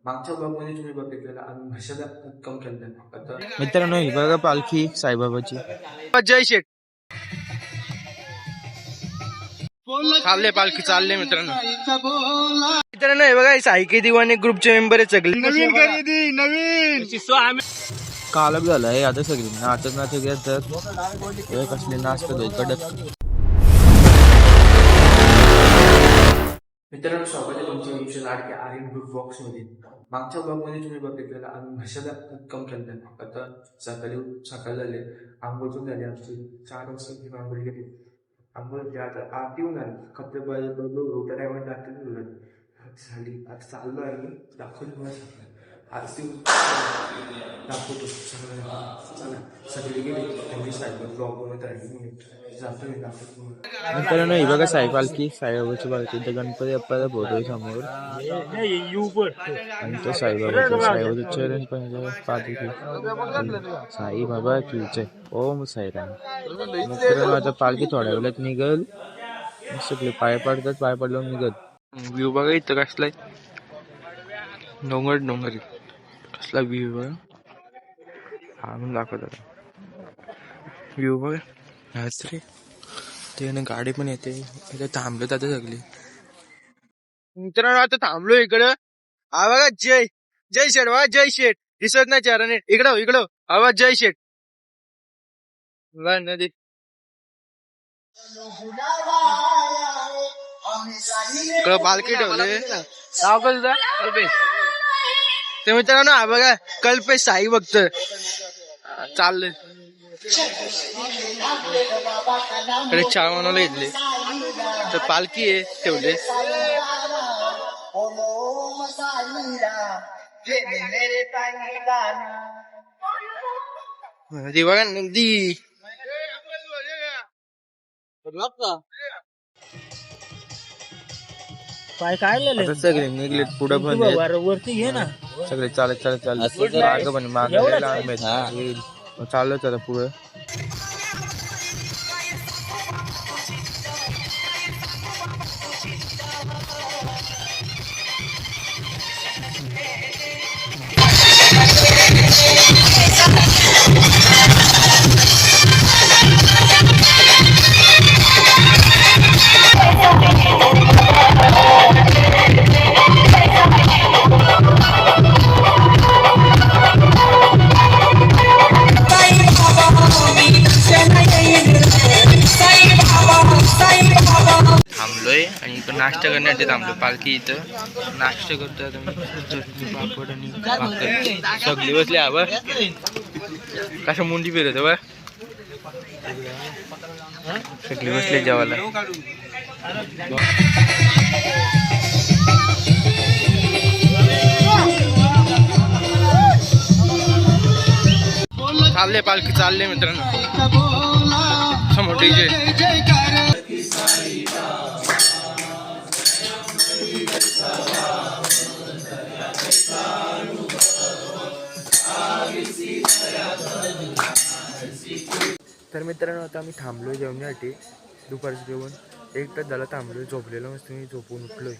मागच्या ब्लॉगमध्ये तुम्ही बघितलेला आम्ही भाषेला कम केलं. आता मित्रांनो ही बघा पालखी साईबाबाची. जय शेठ चालले पालखी चालले मित्रांनो. मित्रांनो हे बघा साईके दिवाणी ग्रुपचे मेंबर आहेत सगळे. नवीन खरेदी नवीन कालच झालाय आता सगळी नाचत नाचत येतात कसले नाचतात कडक. मित्रांनो स्वागत आहे तुमच्या तुमच्या लाडक्या आर्यन ग्रुप बॉक्स मध्ये. मागच्या ब्लॉग मध्ये तुम्ही बघितलेला आम्ही भाषेला कम केलं. आता सकाळ झाले, आंघोळ झाली आमची 4 वाजता आंघोळ गेली. आंघोळ आता आरती होऊन आली कपडे रोटा टायमात आरती झाली. आता चाललो आहे दाखवली मला आरती दाखवतो चला सगळे गेले सायकल ब्लॉग बनवत राहिली जातो मी दाखवतो. मित्रांनो ही बघा साई पालखी साईबाबाची पालखी. इथं गणपती बाप्पाचा फोटो आहे समोर आणि तो साईबाबाचं चरण पण पालखी साई बाबा तुझे ओम साईराम. मित्रांनो आता पालखी थोड्या वेळात निघल. सगळे पाय पडतात, पाय पडल्यावर निघत. व्ह्यू बघा इथं कसलाय डोंगर कसला व्ह्यू बघा. हा म्हणून दाखवत व्ह्यू बघा. रे ते गाडी पण येते इथे थांबलो आता सगळी. मित्रांनो आता थांबलो इकडं. हा बघा जय शेठ बघा जय शेठ दिसत नाही चेहरा इकडं आवाज जय शेठ नदी. इकडं पालखी ठेवले ते मित्रांनो. हा बघा कल्पेश साई भक्त चाललंय इकडे चहा बनवला इथले तर पालखी आहे ठेवले. ती बघा नदी सगळे निघले पुढे पण वरती घे ना सगळे चालत माग पण मागे चाललोच आता पुढे. थांबलोय आणि इकडं नाश्ता करण्यासाठी थांबलो. पालखी इथं नाश्ता करतोय आता पापड आणि भाकर सगळी बसली. आवा कशा मुंडी फिरत बा सगळी बसले जेवायला. चालले पालखी चालले मित्रांनो समोर डीजे. तर मित्रांनो आता आम्ही थांबलोय जेवण्यासाठी. दुपारचं जेवण 1 तास झाला थांबलोय. झोपलेलो मस्त मी झोपून उठलोय.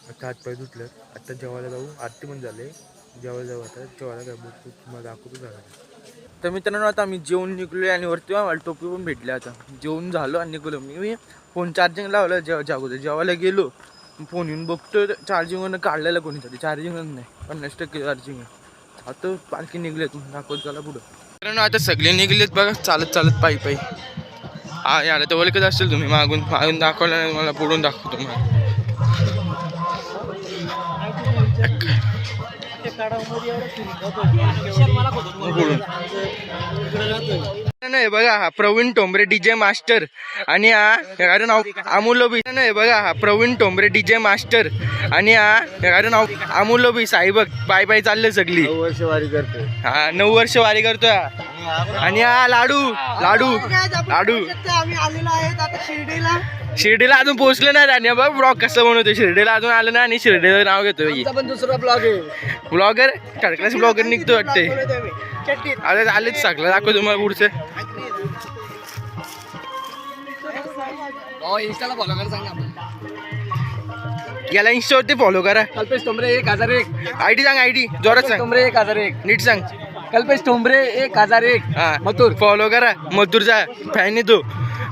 आता हातपाय धुतलं. आता जेवायला जाऊ. आरती पण झाले. जेवायला जाऊ. आता जेवायला जाऊ तुम्हाला दाखवतो झाला. तर मित्रांनो आता आम्ही जेवून निघलोय आणि वरती मला टोपी पण भेटली. आता जेवून झालो आणि निघलो. मी फोन चार्जिंग लावलं जेवायला गेलो. फोन येऊन बघतो चार्जिंगवरनं काढलेलं कोणीतरी. चार्जिंगच नाही 50% चार्जिंग आहे. आता पालखी निघलेत दाखवत झाला पुढं. मित्रांनो आता सगळे निघलेत बघा चालत पायी. हा याला तर ओळखत असेल तुम्ही. मागून दाखवलं नाही मला पुढून दाखवतो तुम्हाला. नाही बघा हा प्रवीण टोंबरे डीजे मास्टर आणि हा नाव अमूल्यबी. नाही बघा हा प्रवीण टोंबरे डीजे मास्टर आणि हा नाव अमूल्यबी. साईबक पाय चालले सगळी 9 वर्ष वारी करतोय. हा 9 वर्ष वारी करतोय. आणि हा लाडू आम्ही आलेलो आहेत आता शिर्डीला अजून पोहोचले नाही. आणि बघ ब्लॉग कसं बनवतोय. शिर्डीला अजून आलं नाही आणि शिर्डीचं नाव घेतोय. पण दुसरा ब्लॉग आहे. ब्लॉगर थर्ड ब्लॉगर निघतो वाटते. आता आलेच सगळं दाखव तुम्हाला पुढचं. इंस्टाला फॉलो कर सांगा. याला इंस्टावरती फॉलो करा. कल्पेश ठोंबरे 1001. आयडी सांग, आयडी जोरात सांग, ठोंबरे 1001. नीट सांग. कल्पेश ठोंबरे 1001. हा मथुर. फॉलो करा. मथुरचा फॅन आहे तो.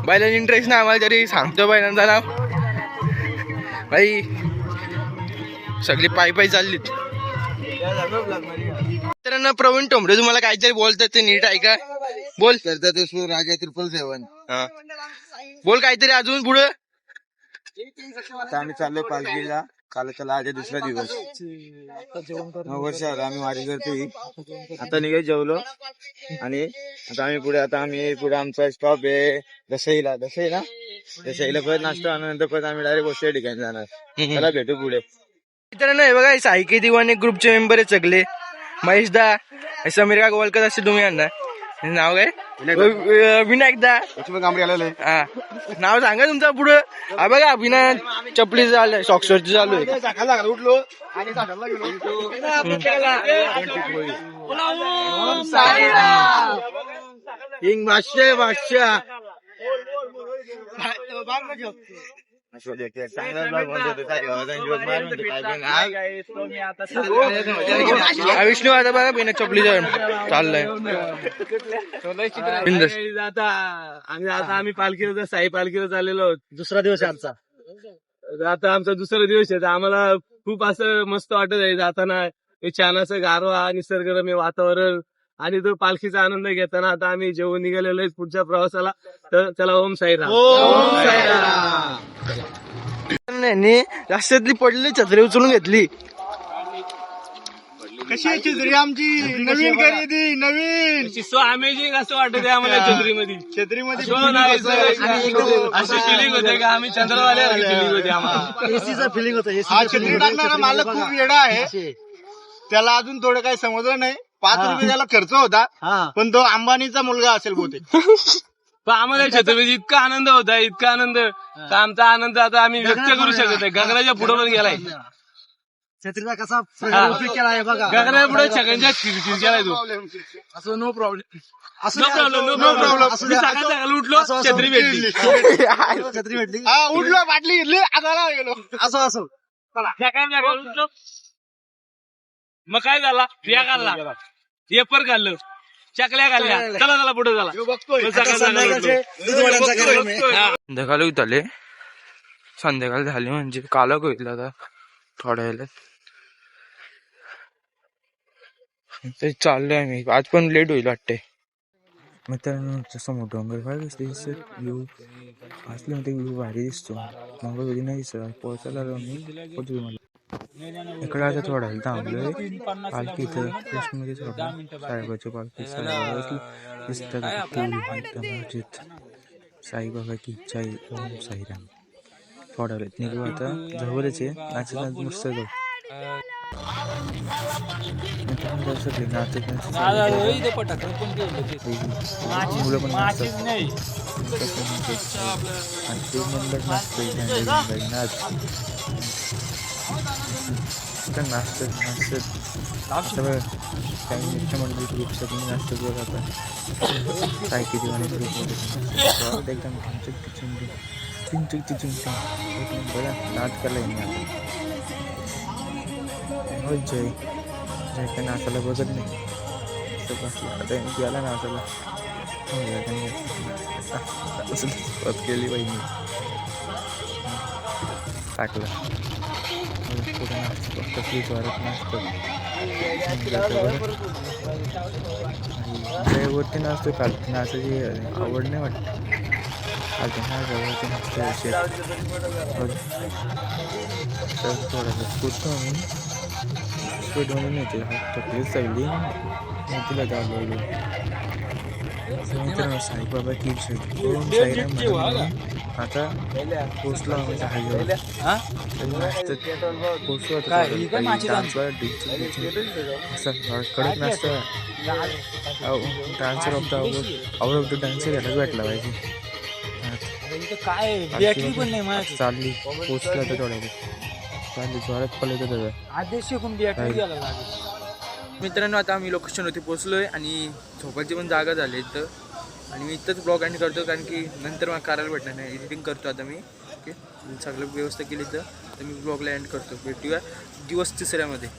बैलांनी इंटरेस्ट नाही आम्हाला तरी सांगतो बैलांचं नाव. भाई सगळी पायी चाललीत. मित्रांनो प्रवीण टोंबरे तुम्हाला काहीतरी बोलतात ते नीट ऐका. बोल. राजा 777. हा बोल काहीतरी अजून पुढं. आता आम्ही चाललोय पालखीला. काल आज दुसरा दिवस. 9 वर्ष आम्ही वारी करतोय. आता निघाय जेवलो आणि आता आम्ही पुढे आमचा स्टॉप आहे दसईला परत नाश्ता आणि नंतर परत आम्ही डायरेक्ट गोष्टी ठिकाणी जाणार. त्याला भेटू पुढे. मित्रांनो हे बघा सायकी दिवाने ग्रुपचे मेंबर आहे सगळे. महेश दा, समीर का गोवालकर असे तुम्ही यांना नाव काय? विनायक दा. हा नाव सांगा तुमचं पुढं. हा बघा अभिनय चपली चालू सॉक्सवरची चालू आहे. उठलो हिंग भाष्य विष्णू आता बघा बिना चपली चाललंय. आम्ही पालखीला साई पालखीला चाललेलो. दुसरा दिवस आहे आमचा. आता आमचा दुसरा दिवस आहे. आम्हाला खूप असं मस्त वाटत आहे जाताना. छान असं गारवा निसर्गरम्य वातावरण आणि तो पालखीचा आनंद घेताना आता आम्ही जेवून निघालेलो आहे पुढच्या प्रवासाला. तर चला ओम साईराम. रस्त्यातली पडलेली छत्री उचलून घेतली. कशी छत्री आमची नवीन खरेदी नवीन सो अमेझिंग असं वाटत आहे आम्हाला छत्रीमध्ये अशी फिलिंग होते का आम्ही चंद्रवाल्या फिलिंग होते आम्हाला. एसीचा फिलिंग होतं. हा छत्री टाकणारा मालक खूप वेडा आहे. त्याला अजून थोडं काही समजलं नाही. 5 रुपये त्याला खर्च होता पण तो अंबानीचा मुलगा असेल बहुतेक. पण आम्हाला छत्रपती इतका आनंद होता इतका आनंद का आमचा आनंद आता आम्ही व्यक्त करू शकत नाही. गगनाच्या पुढे पण गेलाय. छत्रीचा कसा केला आहे बघा. गगनाच्या पुढे सगळ्यांच्या केलाय तो. असं नो प्रॉब्लेम. No problem. सकाळी उठलो छत्री भेटली. छत्री भेटली. उठलो बाटली घेतली आधारा गेलो. असं सकाळी उठलो मग काय झाला बिया काढला पेपर काढलं चकल्या काढल्या. चला पुढे झाला. संध्याकाळी उतरले. संध्याकाळ झाली म्हणजे कालक होईल आता थोड्या वेळात. ते चाललोय आम्ही. आज पण लेट होईल वाटते. मित्रांनो समोर डोंगर भारी दिसते. व्ह्यू असले म्हणते व्ह्यू भारी दिसतो. डोंगर कधी नाही दिसत. पोहोचायला मी मला इकडे आता थोडा वेळ थांबलोय. पालखी इथं कृष्णमध्ये सोडलं. साईबाबाची पालखी साईबाबा दिसतात. साईबाबाची जय ओम साईराम. थोड्या वेळेत निघू आता. जवळच आहे. नाचत मस्त जाऊ. सगळे नाचत मुलं पण नाचतात. आणि ते मंडळ नाचतंय नाच काही मित्र मंडळी ग्रुप सगळी नाचतात बघ. आता सायकी दिवाणी ग्रुपमध्ये एकदम चिंचिंग बघा नाच करायला मी आता. हो जय काय नाचायला बघत नाही. आता गेला नाचायला सुरुवात केली बहिणी टाकलं. पुढे नाचतो कसली जोरात नाचतो. जयवरती नाचतो. काल नाचायची आवड नाही वाटत. जवळची नाचतो थोडासा पुरतो आम्ही स्पीडमध्ये नेते. टकली चढली तिला दाबवली. मित्रांनो साईबाबा की ओम साईराम. आता पोचलो आम्ही हायवेवर. पोचलो कडक नाचतं. Dancer of the hour of the dancer यायला भेटला पाहिजे. चालली पोचलो आता थोड्या चालली जोरात पडलं त्याचा. मित्रांनो आता आम्ही लोकेशनवरती पोचलोय आणि झोपायची पण जागा झाली इथं. आणि मी इथंच ब्लॉग एंड करतो कारण की नंतर मला करायला भेटणार नाही. एडिटिंग करतो आता मी. ओके सगळं व्यवस्था केली तर तर मी ब्लॉगला एंड करतो. भेटूया दिवस तिसऱ्यामध्ये.